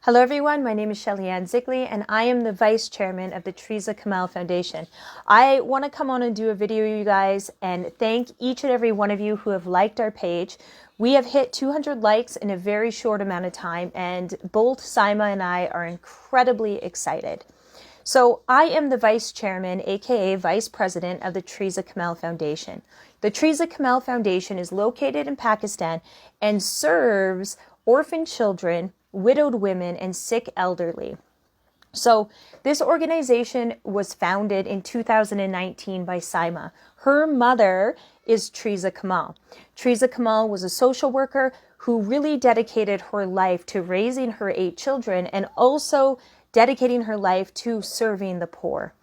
Hello everyone, my name is Shelly Szigli and I am the Vice Chairman of the Treeza Kamal Foundation. I want to come on and do a video, you guys, and thank each and every one of you who have liked our page. We have hit 200 likes in a very short amount of time, and both Saima and I are incredibly excited. So I am the Vice Chairman, aka Vice President of the Treeza Kamal Foundation. The Treeza Kamal Foundation is located in Pakistan and serves orphan children, widowed women, and sick elderly. So this organization was founded in 2019 by Saima. Her mother is Treeza Kamal. Treeza Kamal was a social worker who really dedicated her life to raising her 8 children and also dedicating her life to serving the poor.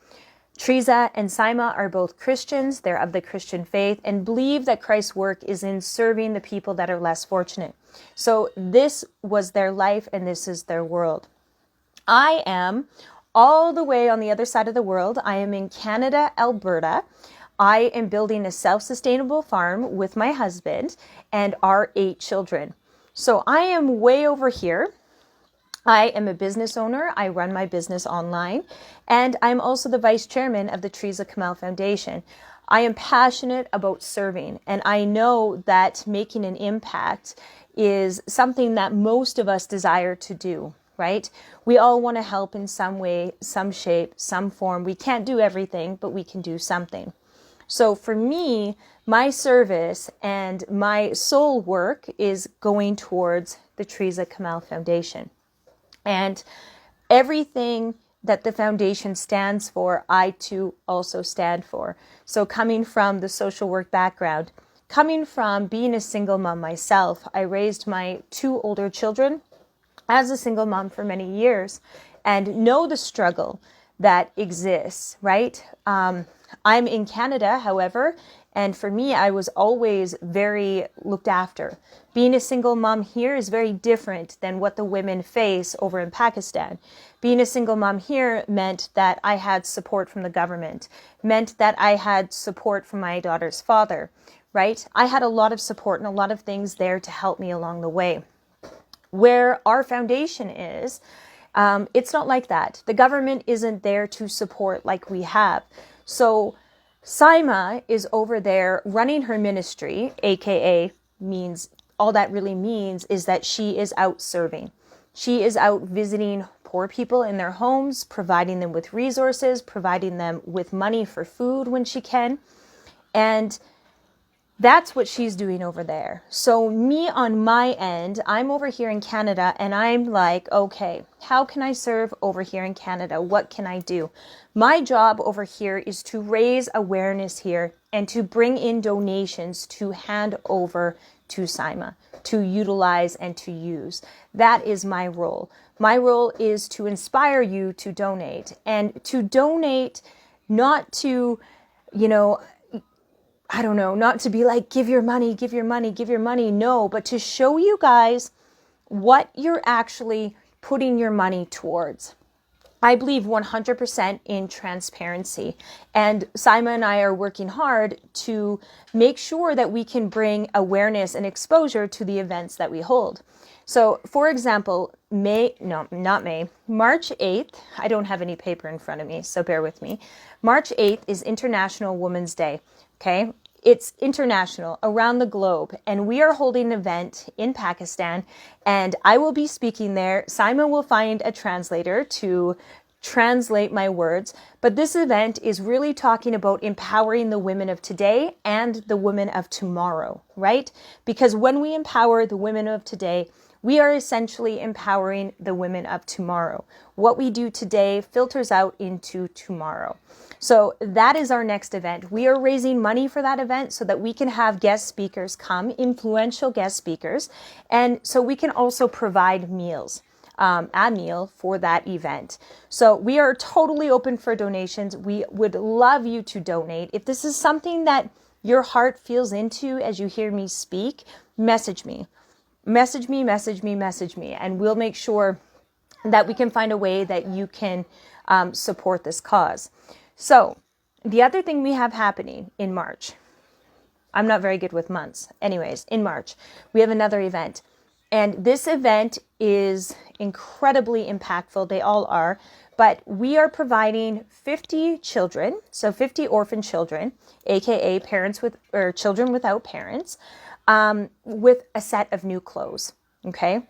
Treeza and Saima are both Christians. They're of the Christian faith and believe that Christ's work is in serving the people that are less fortunate. So this was their life and this is their world. I am all the way on the other side of the world. I am in Canada, Alberta. I am building a self-sustainable farm with my husband and our 8 children. So I am way over here. I am a business owner. I run my business online, and I'm also the vice chairman of the Treeza Kamal Foundation. I am passionate about serving, and I know that making an impact is something that most of us desire to do, right? We all want to help in some way, some shape, some form. We can't do everything, but we can do something. So for me, my service and my soul work is going towards the Treeza Kamal Foundation. And everything that the foundation stands for, I too also stand for. So coming from the social work background, coming from being a single mom myself, I raised my 2 older children as a single mom for many years and know the struggle that exists, right? I'm in Canada, however, and for me, I was always very looked after. Being a single mom here is very different than what the women face over in Pakistan. Being a single mom here meant that I had support from the government, meant that I had support from my daughter's father, right? I had a lot of support and a lot of things there to help me along the way. Where our foundation is, it's not like that. The government isn't there to support like we have. So Saima is over there running her ministry, aka means all that really means is that she is out serving. She is out visiting poor people in their homes, providing them with resources, providing them with money for food when she can. And that's what she's doing over there. So me on my end, I'm over here in Canada and I'm like, okay, how can I serve over here in Canada? What can I do? My job over here is to raise awareness here and to bring in donations to hand over to Saima, to utilize and to use. That is my role. My role is to inspire you to donate, and to donate not to, not to be like, give your money, give your money, give your money. No, but to show you guys what you're actually putting your money towards. I believe 100% in transparency, and Saima and I are working hard to make sure that we can bring awareness and exposure to the events that we hold. So, for example, March 8th, I don't have any paper in front of me, so bear with me. March 8th is International Women's Day, okay? It's international around the globe, and we are holding an event in Pakistan, and I will be speaking there. Simon will find a translator to translate my words, but this event is really talking about empowering the women of today and the women of tomorrow, right? Because when we empower the women of today, we are essentially empowering the women of tomorrow. What we do today filters out into tomorrow. So that is our next event. We are raising money for that event so that we can have guest speakers come, influential guest speakers, and so we can also provide meals, a meal for that event. So we are totally open for donations. We would love you to donate. If this is something that your heart feels into as you hear me speak, message me. Message me, and we'll make sure that we can find a way that you can support this cause. So the other thing we have happening in March, I'm not very good with months. Anyways, in March, we have another event. And this event is incredibly impactful. They all are. But we are providing 50 children, so 50 orphan children, aka parents with or children without parents, with a set of new clothes. Okay.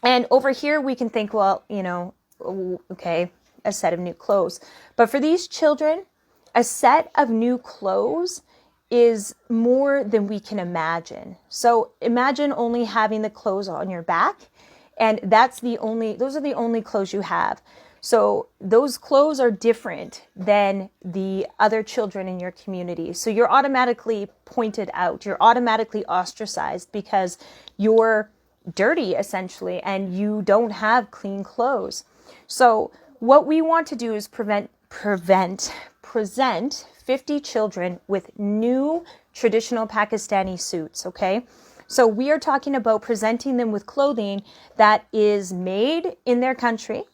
And over here we can think, well, okay, a set of new clothes. But for these children, a set of new clothes is more than we can imagine. So imagine only having the clothes on your back, and those are the only clothes you have. So those clothes are different than the other children in your community. So you're automatically pointed out, you're automatically ostracized because you're dirty essentially, and you don't have clean clothes. So what we want to do is present 50 children with new traditional Pakistani suits, okay? So we are talking about presenting them with clothing that is made in their country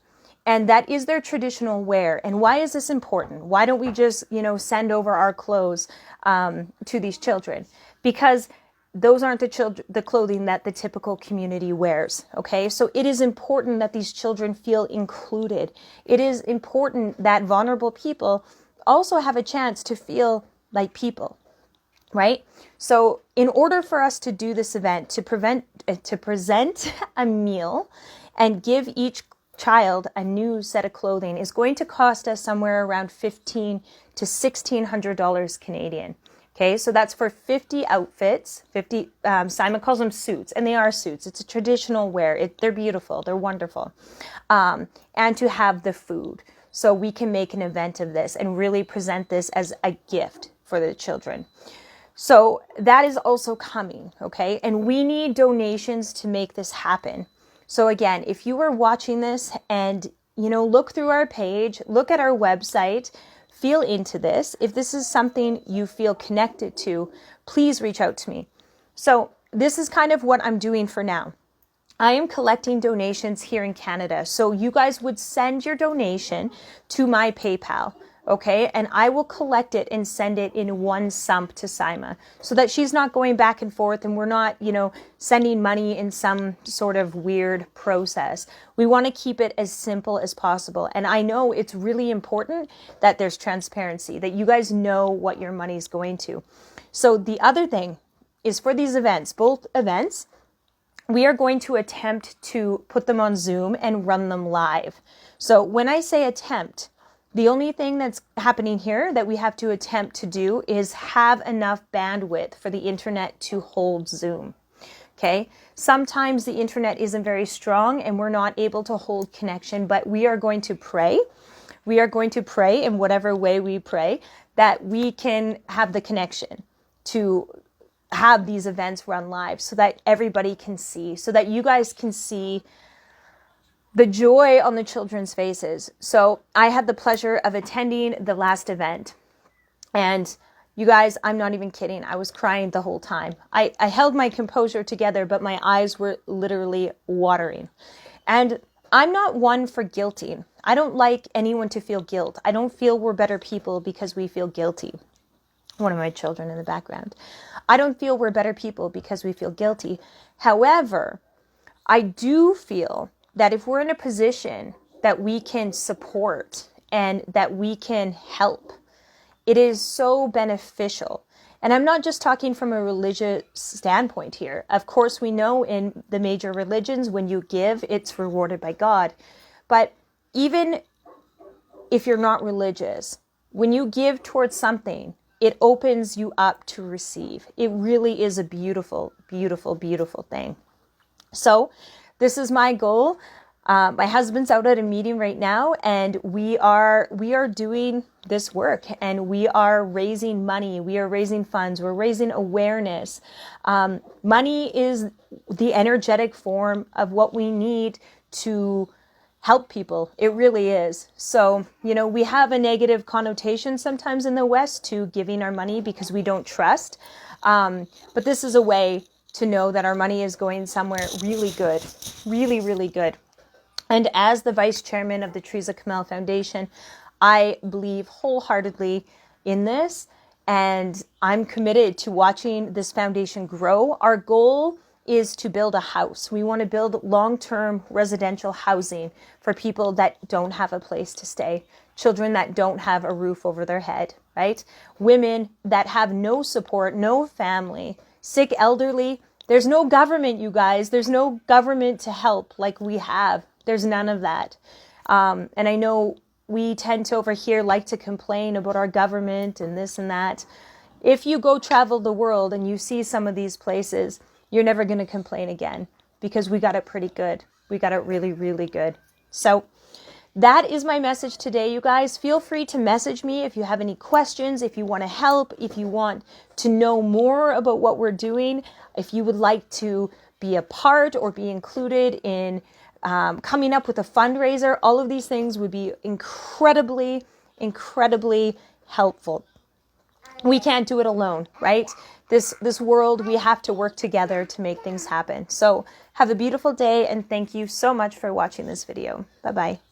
and that is their traditional wear. And why is this important? Why don't we just, send over our clothes to these children? Because those aren't the clothing that the typical community wears, okay? So it is important that these children feel included. It is important that vulnerable people also have a chance to feel like people, right? So in order for us to do this event, to present a meal and give each child a new set of clothing is going to cost us somewhere around $1,500 to $1,600 Canadian. Okay, so that's for 50 outfits, 50, Simon calls them suits, and they are suits. It's a traditional wear. They're beautiful. They're wonderful. And to have the food. So we can make an event of this and really present this as a gift for the children. So that is also coming, okay? And we need donations to make this happen. So again, if you are watching this and, look through our page, look at our website, feel into this. If this is something you feel connected to, please reach out to me. So this is kind of what I'm doing for now. I am collecting donations here in Canada. So you guys would send your donation to my PayPal, okay? And I will collect it and send it in one sum to Sima so that she's not going back and forth and we're not, sending money in some sort of weird process. We want to keep it as simple as possible. And I know it's really important that there's transparency, that you guys know what your money is going to. So the other thing is for these events, both events, we are going to attempt to put them on Zoom and run them live. So when I say attempt, the only thing that's happening here that we have to attempt to do is have enough bandwidth for the internet to hold Zoom. Okay. Sometimes the internet isn't very strong and we're not able to hold connection, but we are going to pray. We are going to pray in whatever way we pray that we can have the connection to have these events run live so that everybody can see, so that you guys can see the joy on the children's faces. So I had the pleasure of attending the last event, and you guys, I'm not even kidding. I was crying the whole time. I held my composure together, but my eyes were literally watering. And I'm not one for guilting. I don't like anyone to feel guilt. I don't feel we're better people because we feel guilty. One of my children in the background. I don't feel we're better people because we feel guilty. However, I do feel that if we're in a position that we can support and that we can help, it is so beneficial. And I'm not just talking from a religious standpoint here. Of course, we know in the major religions, when you give, it's rewarded by God. But even if you're not religious, when you give towards something, it opens you up to receive. It really is a beautiful, beautiful, beautiful thing. So this is my goal. My husband's out at a meeting right now, and we are doing this work, and we are raising money. We are raising funds. We're raising awareness. Money is the energetic form of what we need to help people. It really is. So, we have a negative connotation sometimes in the West to giving our money because we don't trust. But this is a way to know that our money is going somewhere really good, really, really good. And as the vice chairman of the Treeza Kamal Foundation, I believe wholeheartedly in this, and I'm committed to watching this foundation grow. Our goal is to build a house. We want to build long-term residential housing for people that don't have a place to stay, children that don't have a roof over their head, right? Women that have no support, no family, sick elderly. There's no government, you guys. There's no government to help like we have. There's none of that. And I know we tend to over here like to complain about our government and this and that. If you go travel the world and you see some of these places, you're never going to complain again because we got it pretty good. We got it really, really good. So that is my message today, you guys. Feel free to message me if you have any questions, if you want to help, if you want to know more about what we're doing, if you would like to be a part or be included in coming up with a fundraiser. All of these things would be incredibly, incredibly helpful. We can't do it alone, right? This world, we have to work together to make things happen. So have a beautiful day, and thank you so much for watching this video. Bye-bye.